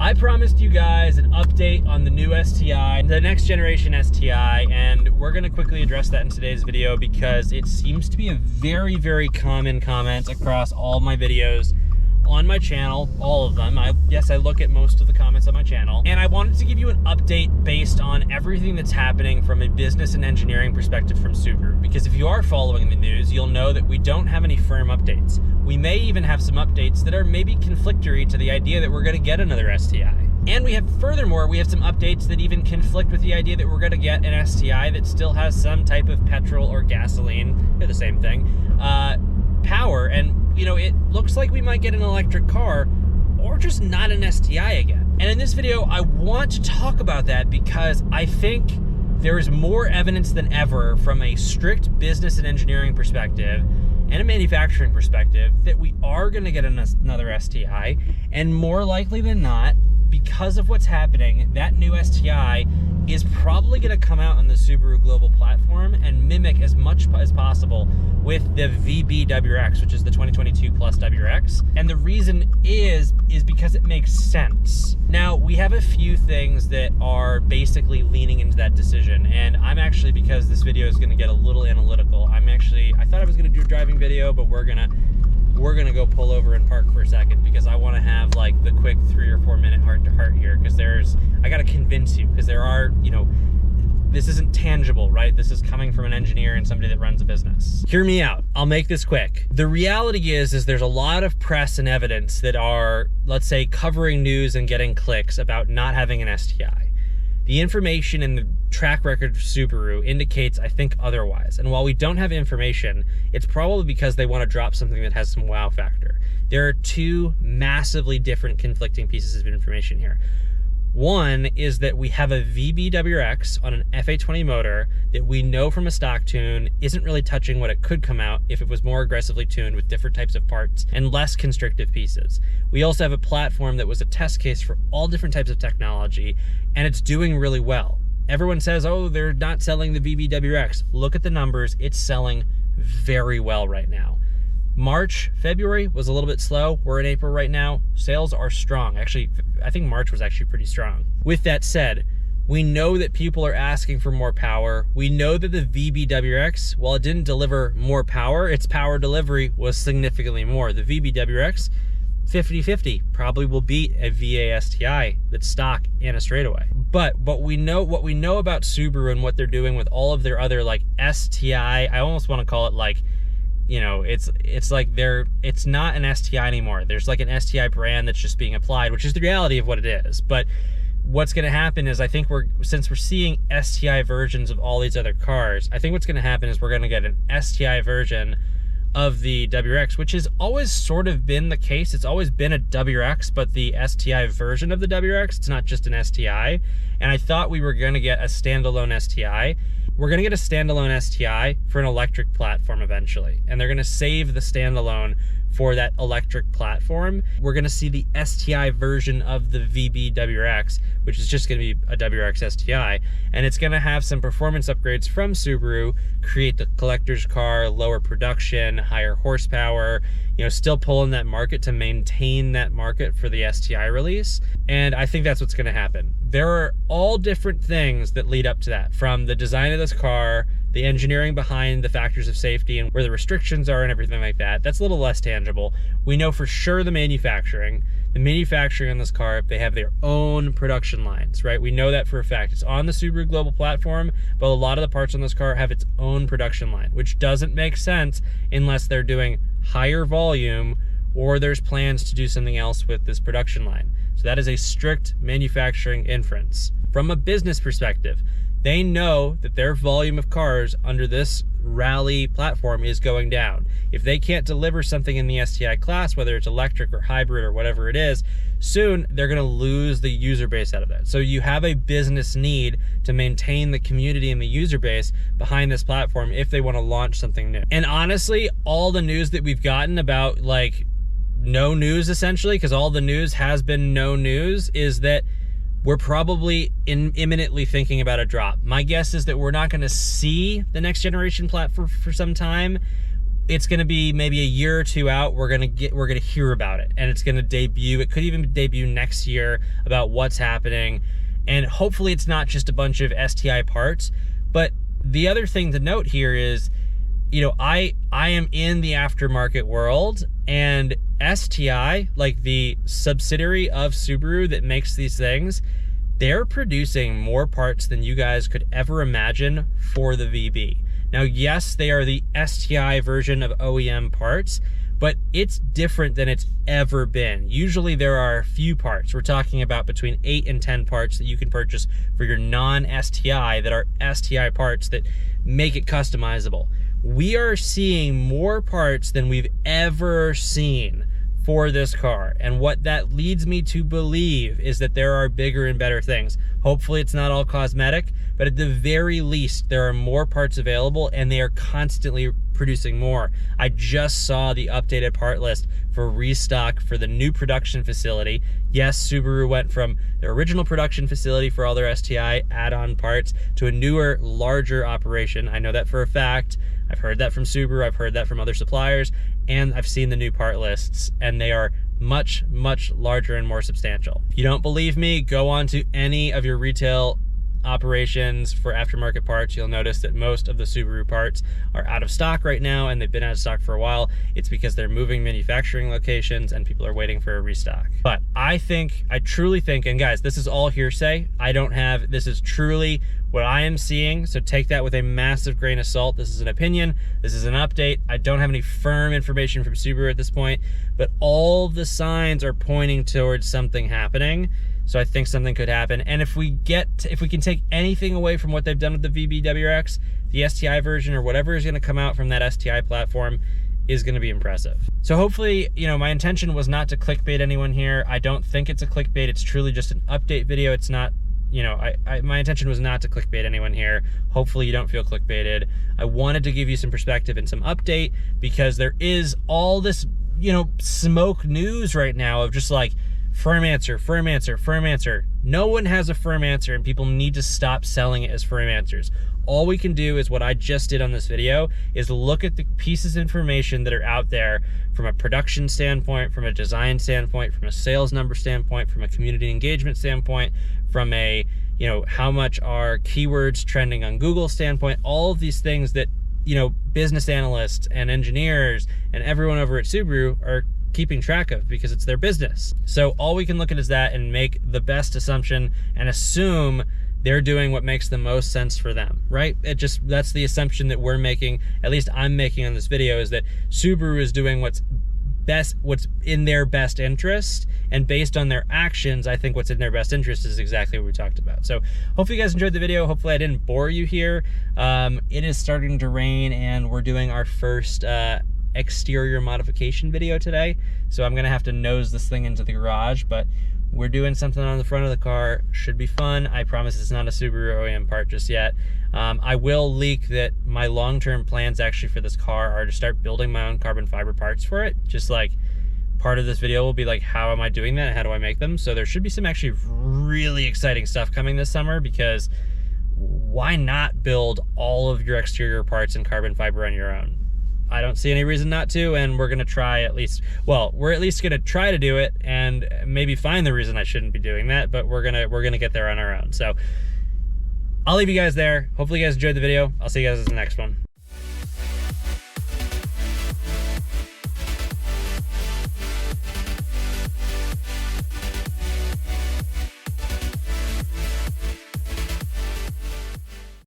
I promised you guys an update on the new STI, the next generation STI, and we're gonna quickly address that in today's video because it seems to be a very, very common comment across all my videos on my channel, all of them. Yes, I look at most of the comments on my channel, and I wanted to give you an update based on everything that's happening from a business and engineering perspective from Subaru. Because if you are following the news, you'll know that we don't have any firm updates. We may even have some updates that are maybe conflictory to the idea that we're gonna get another STI. And furthermore, we have some updates that even conflict with the idea that we're gonna get an STI that still has some type of petrol or gasoline, they're the same thing, power. And you know, it looks like we might get an electric car or just not an STI again. And in this video, I want to talk about that because I think there is more evidence than ever from a strict business and engineering perspective and a manufacturing perspective that we are gonna get another STI, and more likely than not, because of what's happening, that new STI is probably going to come out on the Subaru global platform and mimic as much as possible with the VB WRX, which is the 2022 Plus WRX. And the reason is because it makes sense. Now, we have a few things that are basically leaning into that decision. And I'm actually, because this video is going to get a little analytical, I thought I was going to do a driving video, but we're gonna go pull over and park for a second because I want to have like the quick 3 or 4 minute heart to heart here, because I got to convince you, because there are, you know, this isn't tangible, right? This is coming from an engineer and somebody that runs a business. Hear me out. I'll make this quick. The reality is there's a lot of press and evidence that are, let's say, covering news and getting clicks about not having an STI. The information in the track record of Subaru indicates, I think, otherwise. And while we don't have information, it's probably because they want to drop something that has some wow factor. There are two massively different conflicting pieces of information here. One is that we have a VB WRX on an FA20 motor that we know from a stock tune isn't really touching what it could come out if it was more aggressively tuned with different types of parts and less constrictive pieces. We also have a platform that was a test case for all different types of technology, and it's doing really well. Everyone says, oh, they're not selling the VB WRX. Look at the numbers. It's selling very well right now. March, February was a little bit slow. We're in April right now. Sales are strong. Actually, I think March was actually pretty strong. With that said, we know that people are asking for more power. We know that the VB WRX, while it didn't deliver more power, its power delivery was significantly more. The VB WRX, 50-50, probably will beat a VA STI that's stock in a straightaway. But what we know about Subaru and what they're doing with all of their other like STI, I almost want to call it like, you know, it's like it's not an STI anymore. There's like an STI brand that's just being applied, which is the reality of what it is. But what's going to happen is, I think since we're seeing STI versions of all these other cars, I think what's going to happen is we're going to get an STI version of the WRX, which has always sort of been the case. It's always been a WRX, but the STI version of the WRX, it's not just an STI. And I thought we were going to get a standalone STI. We're going to get a standalone STI for an electric platform eventually, and they're going to save the standalone for that electric platform. We're going to see the STI version of the VB WRX, which is just going to be a WRX STI, and it's going to have some performance upgrades from Subaru, create the collector's car, lower production, higher horsepower, you know, still pulling that market to maintain that market for the STI release. And I think that's what's going to happen. There are all different things that lead up to that, from the design of this car, the engineering behind the factors of safety and where the restrictions are and everything like that. That's a little less tangible. We know for sure the manufacturing on this car, they have their own production lines, right? We know that for a fact. It's on the Subaru global platform, but a lot of the parts on this car have its own production line, which doesn't make sense unless they're doing higher volume or there's plans to do something else with this production line. So that is a strict manufacturing inference. From a business perspective, they know that their volume of cars under this rally platform is going down. If they can't deliver something in the STI class, whether it's electric or hybrid or whatever it is, soon they're going to lose the user base out of that. So you have a business need to maintain the community and the user base behind this platform if they want to launch something new. And honestly, all the news that we've gotten about like no news essentially, because all the news has been no news, is that we're probably imminently thinking about a drop. My guess is that we're not going to see the next generation platform for some time. it's going to be maybe a year or two out. We're going to hear about it, and it's going to debut. It could even debut next year about what's happening. And hopefully it's not just a bunch of STI parts. But the other thing to note here is, you know, I am in the aftermarket world, and STI, like the subsidiary of Subaru that makes these things, they're producing more parts than you guys could ever imagine for the VB. Now, yes, they are the STI version of OEM parts, but it's different than it's ever been. Usually there are a few parts. We're talking about between 8 and 10 parts that you can purchase for your non-STI that are STI parts that make it customizable. We are seeing more parts than we've ever seen for this car. And what that leads me to believe is that there are bigger and better things. Hopefully it's not all cosmetic, but at the very least, there are more parts available and they are constantly producing more. I just saw the updated part list for restock for the new production facility. Yes, Subaru went from their original production facility for all their STI add-on parts to a newer, larger operation. I know that for a fact. I've heard that from Subaru, I've heard that from other suppliers, and I've seen the new part lists, and they are much, much larger and more substantial. If you don't believe me, go on to any of your retail operations for aftermarket parts. You'll notice that most of the Subaru parts are out of stock right now, and they've been out of stock for a while. It's because they're moving manufacturing locations and people are waiting for a restock. But I truly think, and guys, this is all hearsay. This is truly what I am seeing, so take that with a massive grain of salt. This is an opinion, this is an update. I don't have any firm information from Subaru at this point, but all the signs are pointing towards something happening. So I think something could happen. And if we can take anything away from what they've done with the VB WRX, the STI version or whatever is gonna come out from that STI platform is gonna be impressive. So hopefully, you know, my intention was not to clickbait anyone here. I don't think it's a clickbait. It's truly just an update video. It's not, you know, my intention was not to clickbait anyone here. Hopefully you don't feel clickbaited. I wanted to give you some perspective and some update because there is all this, you know, smoke news right now of just like, firm answer, firm answer, firm answer. No one has a firm answer, and people need to stop selling it as firm answers. All we can do is what I just did on this video, is look at the pieces of information that are out there from a production standpoint, from a design standpoint, from a sales number standpoint, from a community engagement standpoint, from a, you know, how much are keywords trending on Google standpoint, all of these things that, you know, business analysts and engineers and everyone over at Subaru are keeping track of because it's their business. So all we can look at is that and make the best assumption and assume they're doing what makes the most sense for them, right? That's the assumption that we're making, at least I'm making on this video, is that Subaru is doing what's in their best interest, and based on their actions, I think what's in their best interest is exactly what we talked about. So hopefully you guys enjoyed the video. Hopefully I didn't bore you here. It is starting to rain and we're doing our first exterior modification video today, so I'm gonna have to nose this thing into the garage, but we're doing something on the front of the car. Should be fun. I promise it's not a Subaru OEM part just yet. I will leak that my long-term plans actually for this car are to start building my own carbon fiber parts for it. Just like part of this video will be like, how am I doing that? How do I make them? So there should be some actually really exciting stuff coming this summer, because why not build all of your exterior parts in carbon fiber on your own? I don't see any reason not to, and we're gonna try we're at least gonna try to do it and maybe find the reason I shouldn't be doing that, but we're gonna get there on our own. So I'll leave you guys there. Hopefully you guys enjoyed the video. I'll see you guys in the next one.